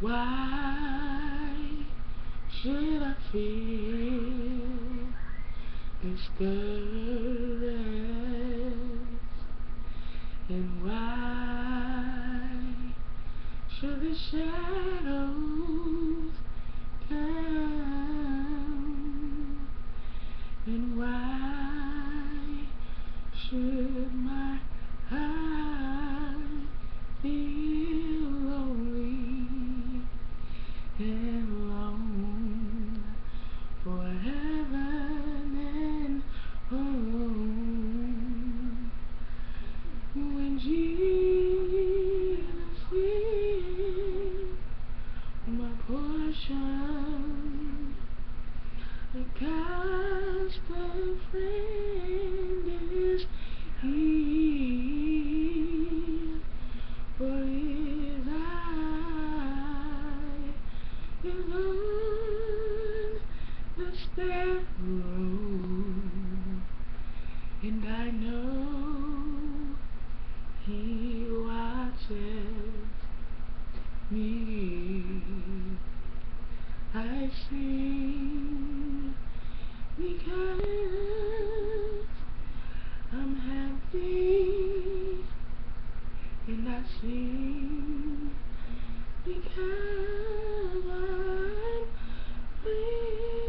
Why should I feel discouraged? And why should the shadows come? And why should my heart feel lonely and long for heaven and home? When Jesus is my portion, a constant friend is He, for His eye is on the sparrow, and I know He watches me. I sing because I'm happy, and I sing because I'm free.